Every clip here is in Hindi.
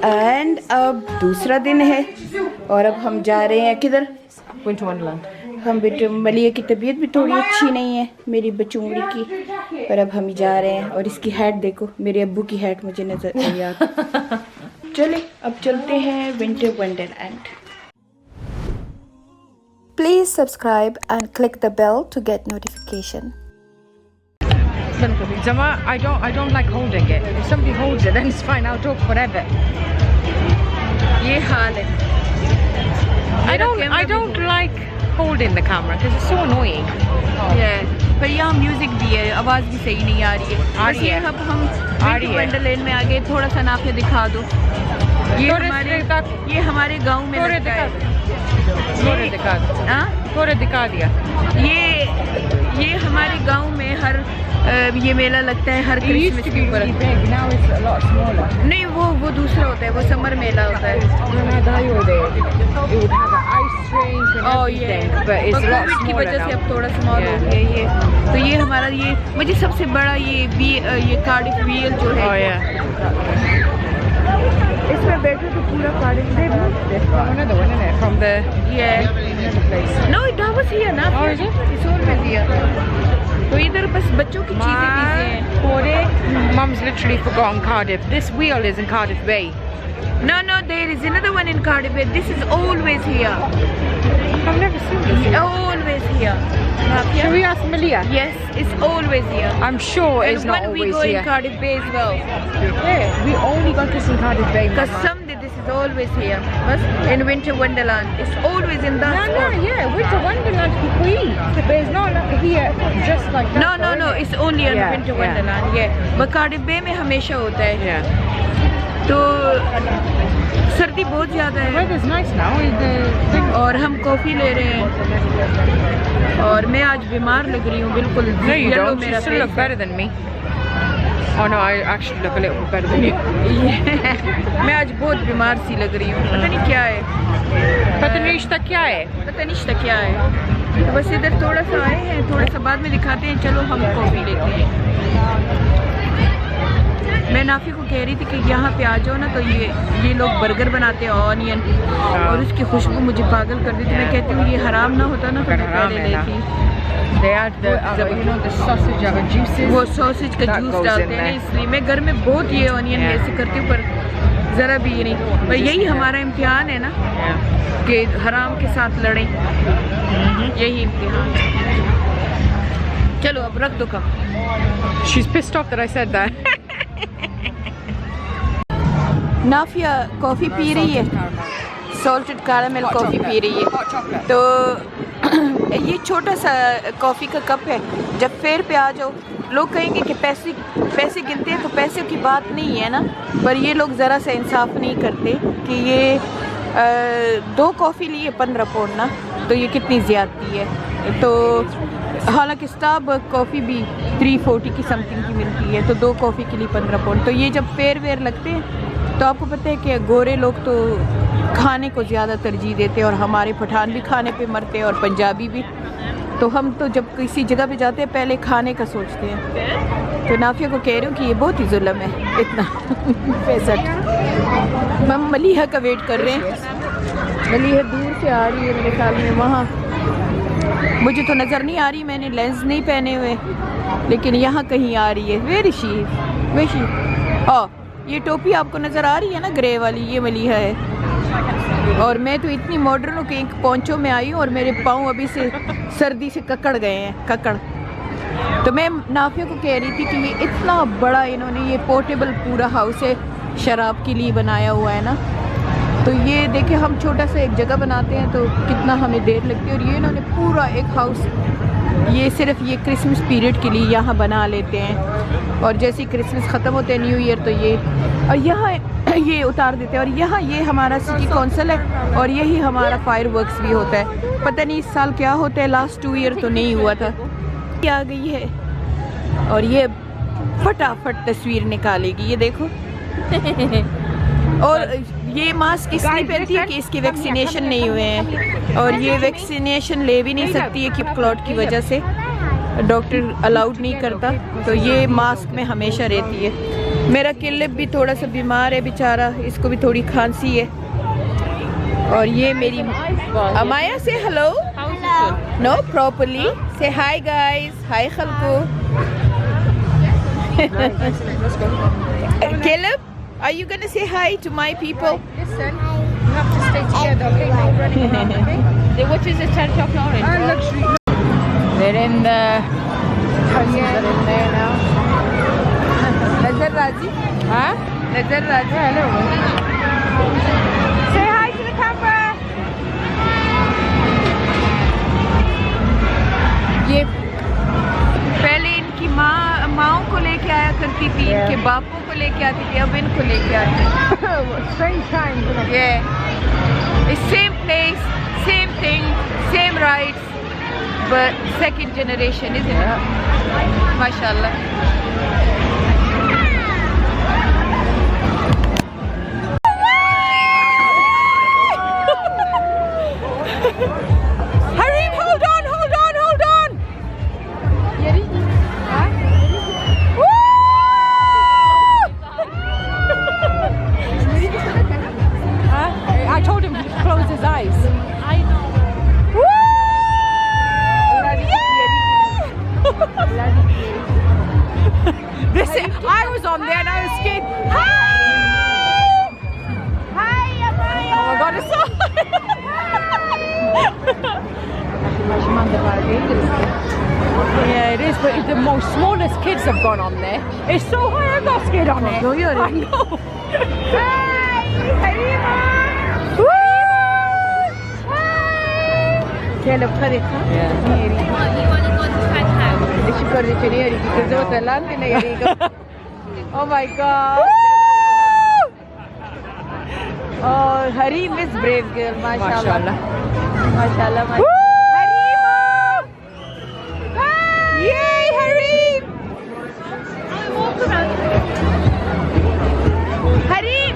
एंड अब दूसरा दिन है और अब हम जा रहे हैं किधर? Winter Wonderland. हम बेटे मलिया की तबीयत भी थोड़ी अच्छी नहीं है, मेरी बचूंगड़ी की, पर अब हम जा रहे हैं। और इसकी हैट देखो, मेरे अब्बू की हैट मुझे नजर नहीं आती। चले अब चलते हैं winter wonderland. Please subscribe and click the bell to get notification. Zama, I don't like holding it. If somebody holds it, then it's fine. I'll talk forever. ये हाल है। I don't like holding the camera because it's so annoying. पर यहाँ म्यूजिक भी है, आवाज़ भी सही नहीं आ रही है। अब हम वंडरलैंड में आ गए। थोड़ा सा नाफिया दिखा दो। ये हमारे गांव में लगता है। थोड़े दिखा दिया। ये हमारे गांव में हर ये मेला लगता है हर क्रिसमस के ऊपर। नहीं वो दूसरा होता है, वो समर मेला होता है। कोविड की वजह से अब थोड़ा स्मॉल हो गया ये। तो ये हमारा मुझे सबसे बड़ा ये कार्डिफ व्हील जो है, इसमें बैठो तो पूरा Cardiff from the no that was here ना। It's always here। तो इधर बस बच्चों की चीजें हैं। Mum's literally forgotten Cardiff. This wheel is in Cardiff Bay. No, there is another one in Cardiff. This is always here. I've never seen this. Always here. Should we ask Malia? Yes, it's always here. I'm sure it's not always here. And when we go in Cardiff Bay as well. Yeah, we only got this in Cardiff Bay. Because someday this is always here. But in Winter Wonderland, it's always in that spot. Yeah, Winter Wonderland is free. But it's not like here just like that. No, it's only in Winter Wonderland. Yeah, but Cardiff Bay में हमेशा होता है। Yeah. तो सर्दी बहुत ज़्यादा है। Weather's nice now. और हम कॉफ़ी ले रहे हैं। और मैं आज बीमार लग रही हूँ बिल्कुल। No, you don't. You still look better than me. Oh no, I actually look a little bit better than you. मैं आज बहुत बीमार सी लग रही हूँ, पता नहीं क्या है। पता नहीं रिश्ता क्या है। तो बस इधर थोड़ा सा आए हैं, थोड़ा सा बाद में दिखाते हैं। चलो हम कॉफ़ी लेते हैं। मैं नाफी को कह रही थी कि यहाँ पे आ जाओ ना, तो ये लोग बर्गर बनाते हैं ऑनियन, और उसकी खुशबू मुझे पागल कर दी। तो मैं कहती हूँ ये हराम ना होता ना तो मैं पहले लेती। वो सॉसेज का जूस डालते हैं, इसलिए मैं घर में बहुत ये ऑनियन ऐसे करती हूँ, पर ज़रा भी ये नहीं। पर यही हमारा इम्तिहान है ना कि हराम के साथ लड़ें, यही इम्तिहान। चलो अब रख दो cup. She's pissed off that I said that. Nafia coffee पी रही है, सॉल्टेड कैरामल कॉफ़ी पी रही है। तो ये छोटा सा कॉफ़ी का कप है। जब फेयर पे आ जाओ, लोग कहेंगे कि पैसे गिनते हैं, तो पैसे की बात नहीं है ना, पर ये लोग ज़रा सा इंसाफ नहीं करते कि ये 2 कॉफ़ी लिए 15 पाउंड ना, तो ये कितनी ज़्यादती है। तो हालांकि स्टारबक्स कॉफ़ी भी 340 की समथिंग की मिलती है, तो 2 कॉफ़ी के लिए 15 पाउंड। तो ये जब फेयर वेयर लगते हैं, तो आपको पता है कि गोरे लोग तो खाने को ज़्यादा तरजीह देते हैं, और हमारे पठान भी खाने पे मरते हैं और पंजाबी भी। तो हम तो जब किसी जगह पे जाते हैं पहले खाने का सोचते हैं। तो नाफिया को कह रही हूँ कि ये बहुत ही जुल्म है इतना 65। हम मलिहा का वेट कर रहे हैं। मलिहा दूर से आ रही है मेरे ख्याल में, वहाँ मुझे तो नज़र नहीं आ रही, मैंने लेंस नहीं पहने हुए, लेकिन यहाँ कहीं आ रही है। वेरी शी ये टोपी आपको नज़र आ रही है ना, ग्रे वाली, ये मलिहा है। और मैं तो इतनी मॉडर्न हूँ कि एक पोंचो में आई हूँ और मेरे पाँव अभी से सर्दी से ककड़ गए हैं, ककड़। तो मैं नाफिया को कह रही थी कि ये इतना बड़ा इन्होंने ये पोर्टेबल पूरा हाउस है शराब के लिए बनाया हुआ है ना। तो ये देखिए, हम छोटा सा एक जगह बनाते हैं तो कितना हमें देर लगती है, और ये इन्होंने पूरा एक हाउस ये सिर्फ ये क्रिसमस पीरियड के लिए यहाँ बना लेते हैं। और जैसे ही क्रिसमस ख़त्म होते हैं, न्यू ईयर, तो ये और यहाँ ये उतार देते हैं। और यहाँ ये हमारा सिटी कौंसिल है, और यही हमारा फायर वर्क्स भी होता है। पता नहीं इस साल क्या होता है, लास्ट 2 ईयर तो नहीं हुआ था। ये आ गई है और ये फटाफट तस्वीर निकालेगी, ये देखो। और ये मास्क इसलिए पहनती है कि इसकी वैक्सीनेशन नहीं हुए हैं, और ये वैक्सीनेशन ले भी नहीं सकती है कि क्लॉट की वजह से डॉक्टर अलाउड नहीं करता, तो ये मास्क में हमेशा रहती है। मेरा किलिप भी थोड़ा सा बीमार है बेचारा, इसको भी थोड़ी खांसी है। और ये मेरी अमाया से हेलो नो प्रॉपर्ली से हाय गाइस, हाय खलको। Caleb, are you gonna say hi to my people? Listen, you have to stay together, okay? No running around, okay? What is the 10 o'clock orange? Luxury. They're in the... They're in there now. Nazar Raji? Huh? Nazar Raji? Yeah, hello. Say hi to the camera. ये पहले इनकी माओं को लेके आया करती थी, इनके बापों को लेके आती थी, अब इनको लेके आती है। Strange time, isn't it? Yeah, it's same place, same thing, same rights, but second generation, isn't it? Mashallah. Harim, hold on, hold on, hold on. I told him to close his eyes. I know. Listen, I was on there and I was scared. Hi! Hi, Amaya! Oh my God, it's so... Yeah, it is, but the most smallest kids have gone on there. It's so high, I got scared on it. No, you're I know. Hi! Harima! Caleb, kharit, huh? Yeah. You want to go to Fat House? Shukar de chariya because वो तलान भी नहीं करेगा. Oh my God! Oh, Harim is brave girl, mashallah. Mashallah, Harima! Yay, Harim! Harim!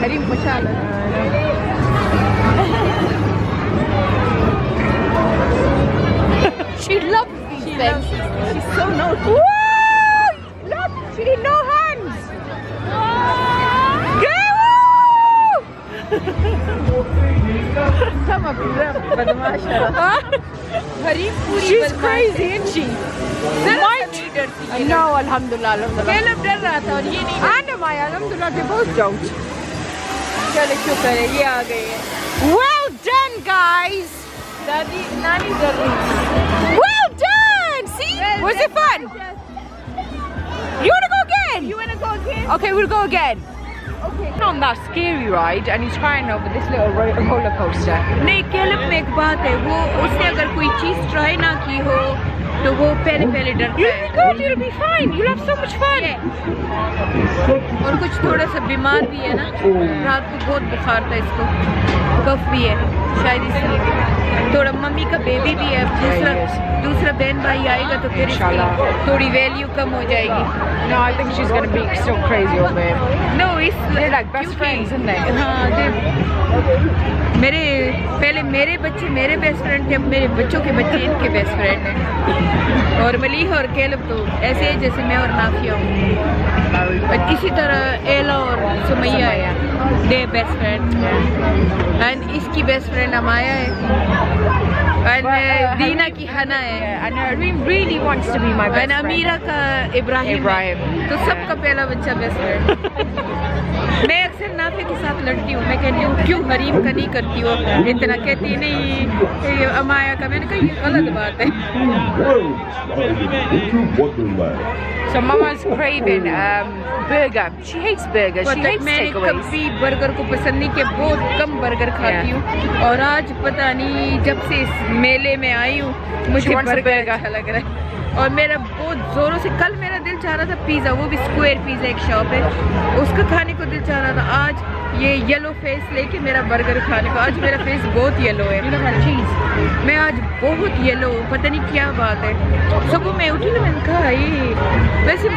Harim mashallah. She loves these things. She's so naughty. Woo! Look, she did no hands. Come up, badmash. Harim puri She's crazy, isn't she? No, alhamdulillah, alhamdulillah. Caleb डर रहा था और ये नहीं. And Maya, alhamdulillah, they both don't. चलो शुक्र है ये आ गए हैं. Well done, guys. दादी नानी डर रही थी. Well done. See? Was it fun? You want to go again? You wanna go again? Okay, we'll go again. Okay. On that scary ride, and he's trying over this little roller coaster. नहीं Caleb में एक बात है, वो उसने अगर कोई चीज ट्राई ना की हो तो वो पहले डरता You'll है. be good. You'll be fine. You'll have so much fun. और कुछ थोड़ा सा बीमार भी है ना, रात को बहुत बुखार था इसको, कफ भी है शायद इसलिए. थोड़ा मम्मी का बेबी भी है, दूसरा बहन भाई आएगा तो फिर इसकी थोड़ी वैल्यू कम हो जाएगी. No, I think she's going to be still crazy over him. No, it's They're like best friends, isn't they? हाँ, मेरे पहले मेरे बच्चे मेरे बेस्ट फ्रेंड थे, अब मेरे बच्चों के बच्चे इनके बेस्ट फ्रेंड हैं. और मलीह और कैलब तो ऐसे है जैसे मैं और नाफिया हूँ. और इसी तरह एला और सुमैया है, दे बेस्ट फ्रेंड. एंड इसकी बेस्ट फ्रेंड अमाया है, एंड दीना की हना है, And Harim really wants to be my best and friend. अमीरा का इब्राहिम. तो सबका पहला बच्चा बेस्ट फ्रेंड. मैं अक्सर नाफे के साथ लड़ती हूँ, मैं कहती हूँ क्यों हरीम का नहीं करती हो इतना, कहती नहीं ये अमाया का. मैंने कहा ये गलत बात है. Wonderland. So Mama's craving burger. She hates burgers. She hates मैंने takeaways. कभी बर्गर को पसंद नहीं किया, बहुत कम बर्गर खाती हूँ. और आज पता नहीं जब से इस मेले में आई हूँ मुझे wants a बर्गर burger. अच्छा लग रहा है. और मेरा बहुत ज़ोरों से कल मेरा दिल चाह रहा था पिज़्ज़ा, वो भी स्क्वायर पिज़्ज़ा एक शॉप है, उसका खाने को दिल चाह रहा था. आज ये येलो फेस लेके मेरा बर्गर खाने को। आज मेरा फेस बहुत येलो है। मैं आज बहुत येलो हूँ, पता नहीं क्या बात है। सुबह मैं उठी ना, मैंने कहा ये वैसे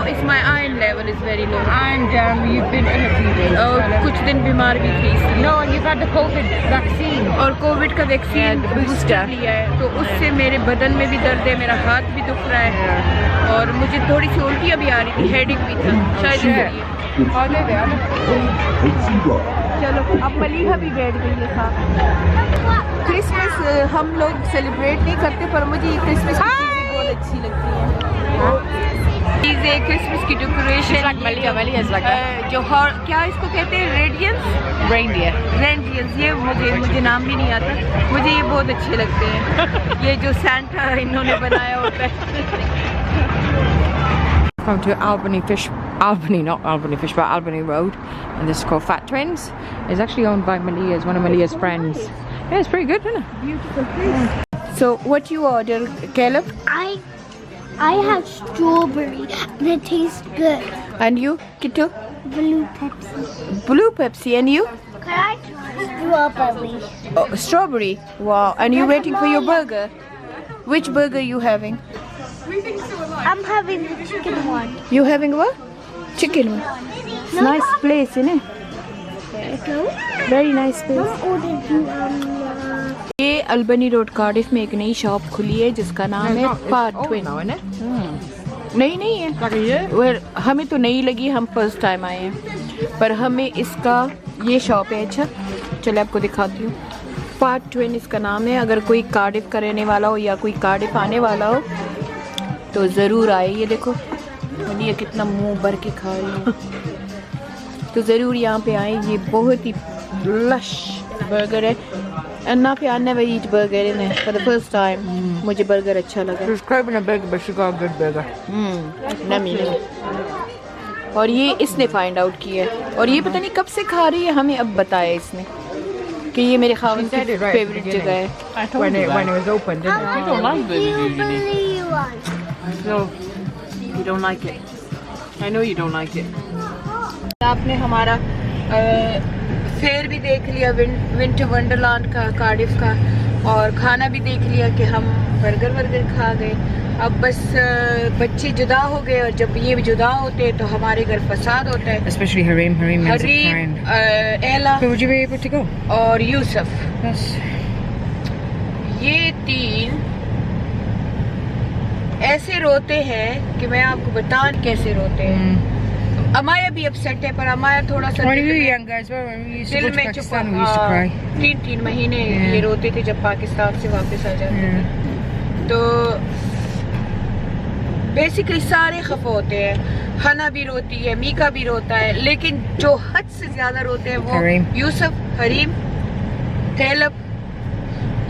it's my iron level is very low And you've been ill a few days. और कुछ दिन बीमार भी थी इसलिए। No, and you've had the COVID vaccine. और कोविड का वैक्सीन बूस्टर लिया है, तो उससे मेरे बदन में भी दर्द है, मेरा हाथ भी दुख रहा है और मुझे थोड़ी सी उल्टियाँ भी आ रही थी, हेडेक भी था शायद इसलिए। चलो अब मलिहा भी बैठ गई है खा। क्रिसमस हम लोग सेलिब्रेट नहीं करते, पर मुझे ये क्रिसमस की चीज़ें बहुत अच्छी लगती हैं। चीज़ें क्रिसमस की डेकोरेशन जो क्या इसको कहते हैं, रेडियंस रेंडियंस, ये मुझे नाम भी नहीं आता, मुझे ये बहुत अच्छे लगते हैं। ये जो सैंटा इन्होंने बनाया होता है। Come to Albany but Albany Road, and this is called Fat Twins. It's actually owned by Malia's, one of Malia's friends. Yeah, it's pretty good, isn't it? Beautiful place. So what you order, Caleb? I have strawberry and it tastes good. And you, Kitto? Blue Pepsi. Blue Pepsi. And you? Can I strawberry? Oh, strawberry. Wow. And you waiting for your burger? Which burger you having? I'm having the chicken one. You having what? Chicken one. It's nice place, isn't it? Very nice place. ये अल्बनी रोड कार्डिफ में एक नई शॉप खुली है जिसका नाम है फाट ट्विन। नहीं है, हमें तो नहीं लगी, हम फर्स्ट टाइम आए हैं, पर हमें इसका ये शॉप है। अच्छा चलो आपको दिखाती हूँ। फाट ट्विन इसका नाम है। अगर कोई कार्डिफ का रहने वाला हो या कोई कार्डिफ आने वाला हो तो ज़रूर आए। ये देखो ये कितना मुंह भर के खा रही है, तो ज़रूर यहाँ पे आए। ये बहुत ही लश बर्गर है। And now I never eat burger in it for the first time. मुझे बर्गर अच्छा लगा। She's craving a burger, but she got a good burger. नमी। और ये इसने फाइंड आउट किया है, और ये पता नहीं कब से खा रही है, हमें अब बताया इसने कि ये मेरे खावन की फेवरेट जगह है। When it was open, didn't it? You don't like burgers usually. No, you don't like it. I know you don't like it. आपने हमारा फेयर भी देख लिया, विंटर वंडरलैंड का कार्डिफ का, और खाना भी देख लिया कि हम बर्गर खा गए। अब बस बच्चे जुदा हो गए, और जब ये जुदा होते हैं तो हमारे घर फसाद होता है। Especially Harim ends up crying. एला So would you be able to go? और यूसुफ, Yes. ये तीन ऐसे रोते हैं कि मैं आपको बता कैसे रोते हैं। अमाया भी अपसेट है, पर अमाया थोड़ा सा When we were younger as well, when we used to go to Pakistan, we used to cry. 3 महीने ये रोते थे जब पाकिस्तान से वापस आ जाते थे। तो बेसिकली सारे खफा होते हैं। हना भी रोती है, मीका भी रोता है, लेकिन जो हद से ज्यादा रोते हैं वो यूसुफ, हरीम, कैलब,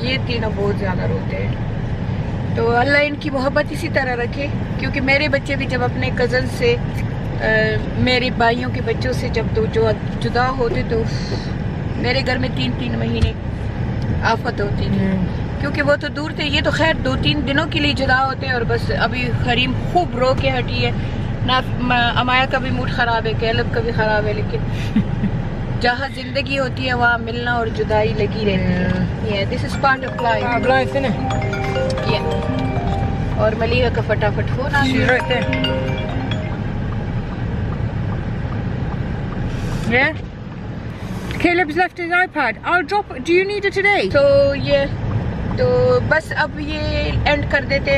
ये तीनों बहुत ज्यादा रोते हैं। तो अल्लाह इनकी मोहब्बत इसी तरह रखे, क्योंकि मेरे बच्चे भी जब अपने कज़न से मेरे भाइयों के बच्चों से जब तो जो जुदा होते तो मेरे घर में 3 महीने आफत होती थी, क्योंकि वो तो दूर थे। ये तो खैर 2-3 दिनों के लिए जुदा होते हैं, और बस अभी हरीम खूब रो के हटी है ना। अमाया का भी मूड ख़राब है, कैलब का भी ख़राब है, लेकिन जहाँ ज़िंदगी होती है वहाँ मिलना और जुदाई लगी रहती है। ये this is part of life, isn't it? और मलिहा का फटाफट फोन आ She's गया। right there. Yeah? Caleb's left his iPad. I'll drop it. Do you need it today? तो ये तो बस अब ये एंड कर देते हैं।